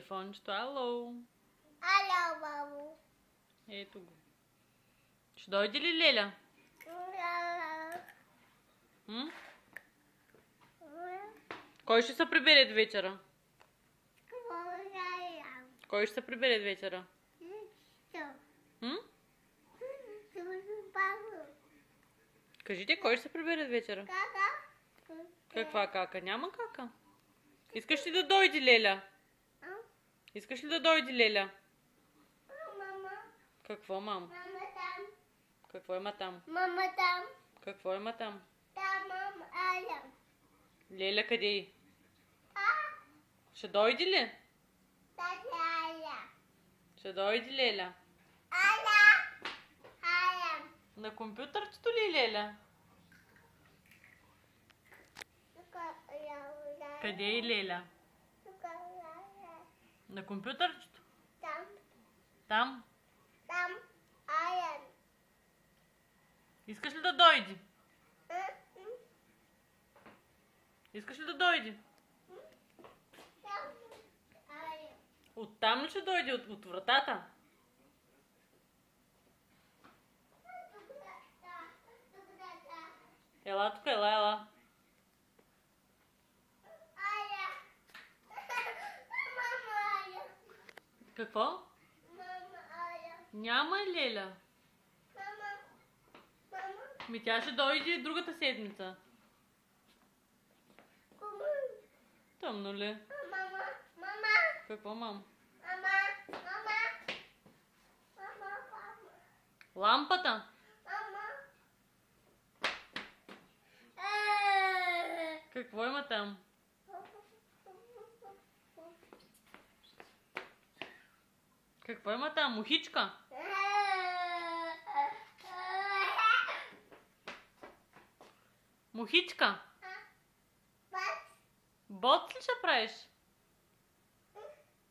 телефончето. Ало. Ало, бабу. Ето го. Ще дойде ли Леля? М? Кой ще се прибере до вечера? Кой ще се прибере до вечера? М? Кажите, кой ще се прибере до вечера? Каква кака? Няма кака. Искаш ли да дойде Леля? Искаш ли да дойде Леля? Мама. Какво, мама? Мама там. Какво има там? Мама там. Какво има там? Там, мама, Аля. Леля къде е? А? Ще дойде ли? Тати Аля. Ще дойде Леля? Аля. Аля. На компютърчето ли Леля? Къде е Леля? На компютърчето? Там. Там? Там. Аля. Искаш ли да дойде? Искаш ли да дойде? Там. Аля. Оттам ли ще дойде? От вратата? Ела тук, ела. Аля. Мама Аля. Какво? Мама Аля. Няма Леля. Мама. Мама. Ми тя ще дойде другата седмица. Кому? Тъмно ли? Мама. Мама. Какво, мам? Мама. Мама. Мама. Мама. Лампата? Мама. Какво има там? Какво има там? Мухичка? Мухичка? Бот ли ще правиш?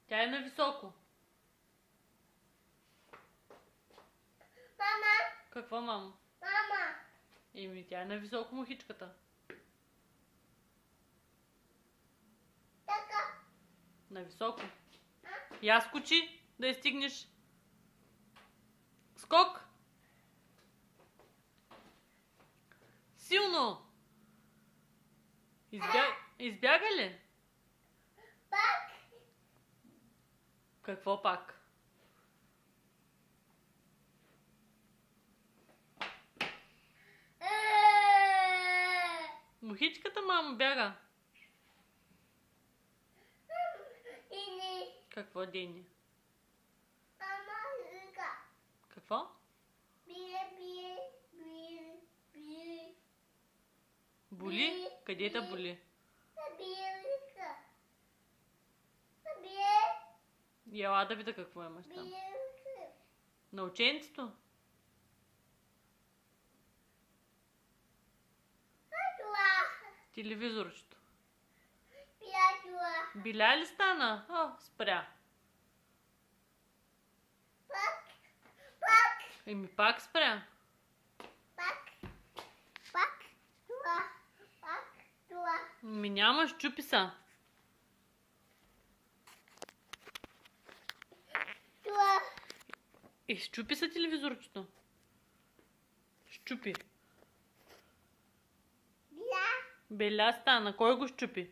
Тя е нависоко. Мама. Какво, мамо? Мама. Еми, тя е нависоко мухичката. Така. Нависоко. Я скочи, да я стигнеш. Скок. Силно. Избяга ли? Пак. Какво пак? Мухичката, мамо, бяга. Ини. Какво, Дени? Мама лика. Какво? Бие. Боли? Къде те боли? Бие лика. Бие. Ела да видя какво имаш там. Бие лика. На ученцето? Атуа. Телевизорчето. Пиатуа. Биля ли стана? О, спря. Пак. Еми пак спря. Пак. Туа. Ми няма, щупи са. Туа. Щупи са телевизорчето. Щупи. Бия. Беля стана. Кой го щупи?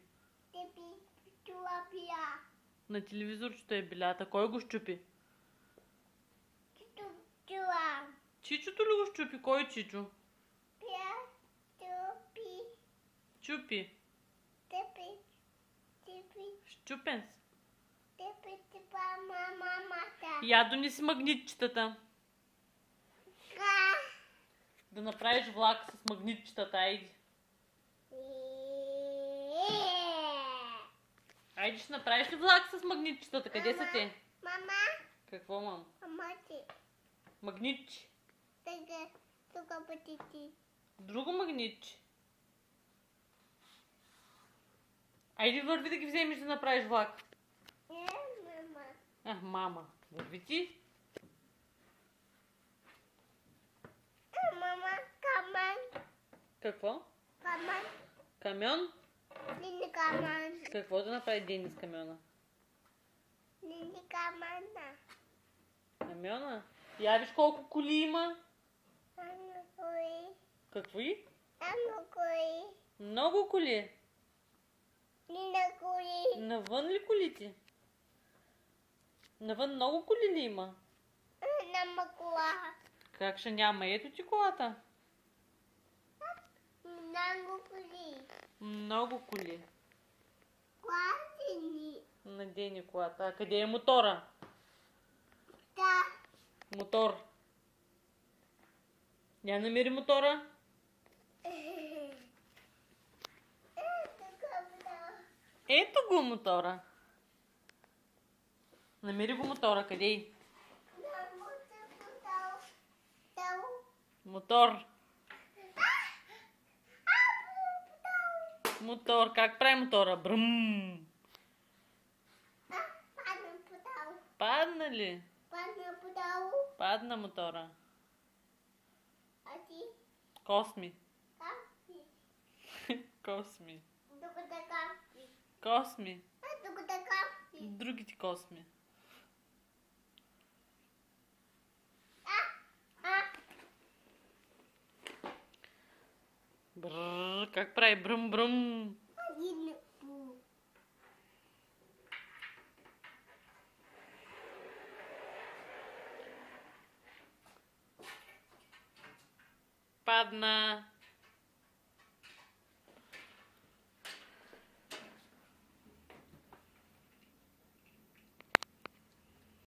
Тепи. Туа пия. На телевизорчето е белята. Кой го щупи? Туа. Чичото ли го щупи? Кой Чичо? Пия. Тупи. Чупи. Тепи. Щупен си. Тепи. Тепа мамата. Я донеси магнитчетата. Да направиш влак с магнитчетата. Айди. Айди, ще направиш ли влак с магнитчетата? Къде са те? Мама. Какво, мам? Мама ти. Магнитче. Тега. Тука пътити. Друго магнитче. Айди, върви да ги вземеш да направиш влак. Мама. Мама. Върви ти. Мама. Каман. Какво? Каман. Камион? Дини каман. Какво да направи Дени с камиона? Ниника мана. Амиона, я виж колко коли има. Ано кои. Какви? Ано кои. Много коли. Нина кои. Навън ли колите? Навън много коли ли има? Нама кола. Как ще няма? Ето ти колата. Много коли. Много коли. Класини. Надени колата. А къде е мотора? Да. Мотор. Я намери мотора. Ето го мотора. Намери го мотора. Къде е? Мотор. Мотор. Как прави мотора? Бръм. Падна ли? Падна мотора. Косми. Косми. Косми. Другите косми. Бррр, как прави бръм-бръм. Падна.